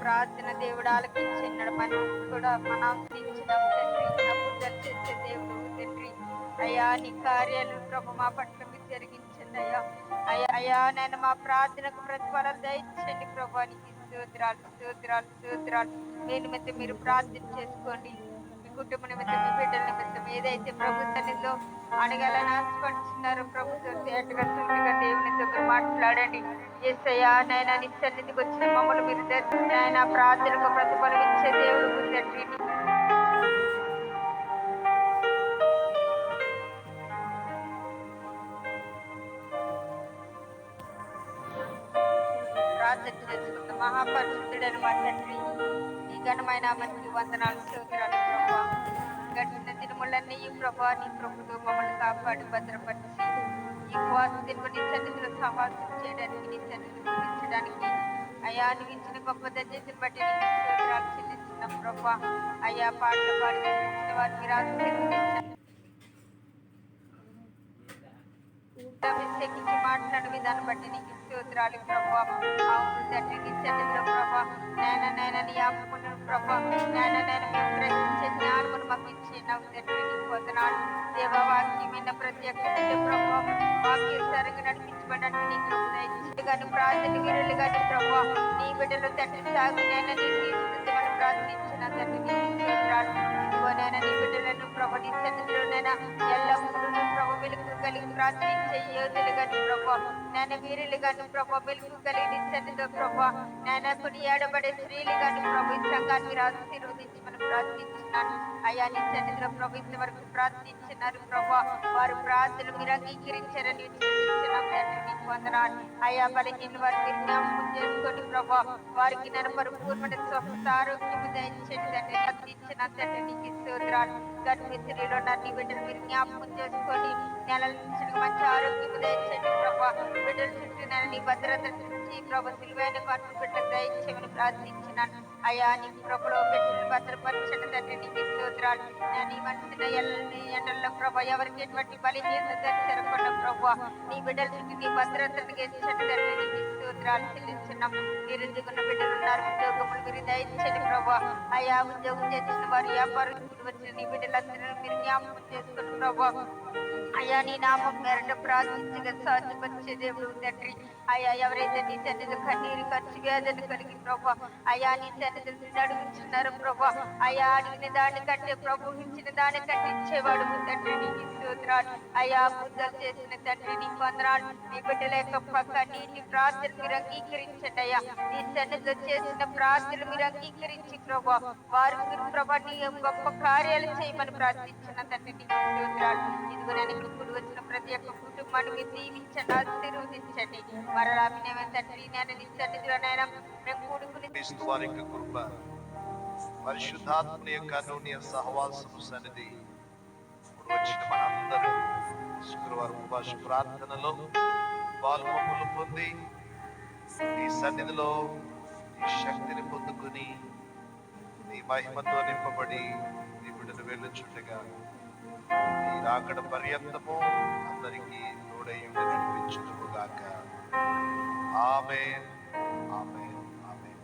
ప్రార్థన దేవుడు ఆలకించినాడు. మనం కూడా మనం తీర్చినాం తండ్రి. అద్భుతాలు చేసే దేవుడు తండ్రి. అయ్యా నీ కార్యాలు ప్రభు మా పట్ల మీరు జరిగించండి అయ్యా. అయ్యా నేను మా ప్రార్థనకు ప్రతిఫలం దయచండి ప్రభు. నీకు స్తోత్రాలు స్తోత్రాలు స్తోత్రాలు. మీ నిమిత్తం మీరు ప్రార్థన చేసుకోండి. మీ కుటుంబ నిమిత్తం, మీ బిడ్డల నిమిత్తం ఏదైతే ప్రభు సన్నిధిలో అడగాలని ఆశపడుతున్నారో ప్రభుతో తేటగా సూటిగా దేవునితో మీరు మాట్లాడండి. యేసయ్యా నాయన నీ సన్నిధికి వచ్చిన మమ్మల్ని మీరు నాయన ప్రార్థనకు ప్రతిఫలం ఇచ్చే దేవుడు తండ్రి. ప్రార్థన చేసుకుందాం. మహాపరిశుద్ధుడైన మా తండ్రి, ఈ ఘనమైన మంచి వందనాలు స్తోత్రాలు ప్రభా. గడిచిన దినములన్నీ ఈ ప్రభా నీ ప్రభుతో మమ్మల్ని కాపాడి భద్రపరిచి ఈ ఉపవాస దినము నీ సన్నిధిలో సహవాసం చేయడానికి, నీ సన్నిధిలో పూజించడానికి అయ్యా నువ్వు ఇచ్చిన గొప్ప దయచేసిని బట్టి నీకు స్తోత్రాలు చెల్లిస్తున్నాం ప్రభా. అయ్యా పాటలు పాడి ఇచ్చిన వారు మీరు ఆశీర్వదించండి. ప్రత్యేకించి మాట్లాడే విధానం బట్టి నీకు స్తోత్రాలు ప్రభా. అవును తండ్రి నీ సన్నిధిలో ప్రభా నాయన నీ ఆపుకున్న ప్రభా నాయన మేము గ్రహించే జ్ఞానమును మాకు ఇచ్చినావు తండ్రి. నీకు వందనాలు దేవ. వాక్యం విన్న ప్రతి ఒక్కరి ప్రభా వాక్యానుసారంగా నడిపించబడడానికి నీ కృప దయచేయండి. కానీ ప్రార్థన వీరులు కానీ ప్రభా నీ బిడ్డలు తండ్రి సాగు నైనా నీ తీర్చిదిద్దమని ప్రార్థించిన తండ్రి నీకు స్తోత్రాలు. ఇదిగోనైనా నీ బిడ్డలను ప్రభు నీ సన్నిధిలోనైనా ఎల్లప్పుడూ ప్రభు వెలుగు కలిగి ప్రార్థించే యోధులు కానీ ప్రభా నాయన వీరులు కానీ ప్రభా వెలుగు కలిగి నీ సన్నిధిలో ప్రభా నాయన కొన్ని ఏడబడే స్త్రీలు కానీ ప్రభు ఈ సంఘాన్ని మీరు ఆశీర్వదించి మనం ప్రార్థించినాను అయ్యా. నీ సన్నిధిలో ప్రభు ఇంతవరకు ప్రార్థించినారు ప్రభా. వారు ప్రార్థనలు మీరు అంగీకరించారని విశ్వసించినాం తండ్రి. నీకు వందనాలు అయ్యా. బలహీన వారు మీరు జ్ఞాపకం చేసుకొని ప్రభా వారికి నేను పరిపూర్ణ స్వస్థత ఆరోగ్యం దయచేయండి తండ్రి. ప్రార్థించిన తండ్రి నీకు స్తోత్రాలు. గర్భిణీలో నన్ను బిడ్డలు మీరు జ్ఞాపకం చేసుకొని నెలల నుంచి మంచి ఆరోగ్యం దయచేయండి ప్రభా. బిడ్డల చుట్టూ నేను నీ భద్రత నుంచి ప్రభు సిలువైన కన్ను బిడ్డలు దయచేయమని ప్రార్థించినాను అయ్యా. నీకు ప్రభులో బిడ్డలు భద్రపరచండి తండ్రి. నీకు స్తోత్రాలు. నేను ఈ మనిషిని ఎండల్లో ప్రభా ఎవరికి ఎటువంటి బలహీనత చెరపండి ప్రభా. నీ బిడ్డల చుట్టూ నీ భద్రతను గెలిచండి తండ్రి. నీకు స్తోత్రాలు చెల్లించున్నాం. మీరు ఎదుగున్న బిడ్డలు ఉన్నారు, ఉద్యోగములు మీరు దయచేయండి ప్రభా. అయ్యా ఉద్యోగం చేసిన వారు వ్యాపారం వచ్చిన నీ బిడ్డలందరూ మీరు జ్ఞాపకం చేసుకుని ప్రభా. అయ్యా నీ నామం మేరట ప్రార్థించగా సాధ్యపరిచే దేవుడు తండ్రి. అయ్యా ఎవరైతే నీ సన్నిధి కన్నీరు ఖర్చు వేదన కలిగి ప్రభా అయ్యా నీ సన్నిధి నడుగుతున్నారు ప్రభా. అయ్యా అడిగిన దానికంటే ప్రభు ఇచ్చిన దానికంటే ఇచ్చేవాడు తండ్రి. నీకు స్తోత్రాలు అయ్యా. బుద్ధలు చేసిన తండ్రి నీకు వందనాలు. నీ బిడ్డల యొక్క కన్నీటి ప్రార్థన మీరు అంగీకరించండి అయ్యా. నీ సన్నిధిలో చేసిన ప్రార్థనలు మీరు అంగీకరించి ప్రభా వారు మీరు ప్రభా నీ గొప్ప కార్యాలు చేయమని ప్రార్థించిన తండ్రి. నీకు స్తోత్రాలు. ఇదిగో నేను ఇప్పుడు వచ్చిన ప్రతి ఒక్క కుటుంబాన్ని మీరు దీవించండి, ఆశీర్వదించండి. మరలా వినమే తండ్రి నేను నీ సన్నిధిలోనైనా మేము కూడుకుని వారికి కృప పరిశుద్ధాత్మ యొక్క అన్యోన్య సహవాసము సన్నిధి ఇప్పుడు వచ్చిన మనందరూ శుక్రవారం ఉపవాస ప్రార్థనలో పాల్గొములు పొంది నీ సన్నిధిలో నీ శక్తిని పొందుకుని నీ మహిమతో నింపబడి నీ బిడ్డను వెళ్ళుచుండగా నీ రాకడ పర్యంతము అందరికీ తోడై ఉండి నడిపించుగాక. ఆమేన్ ఆమేన్ ఆమేన్.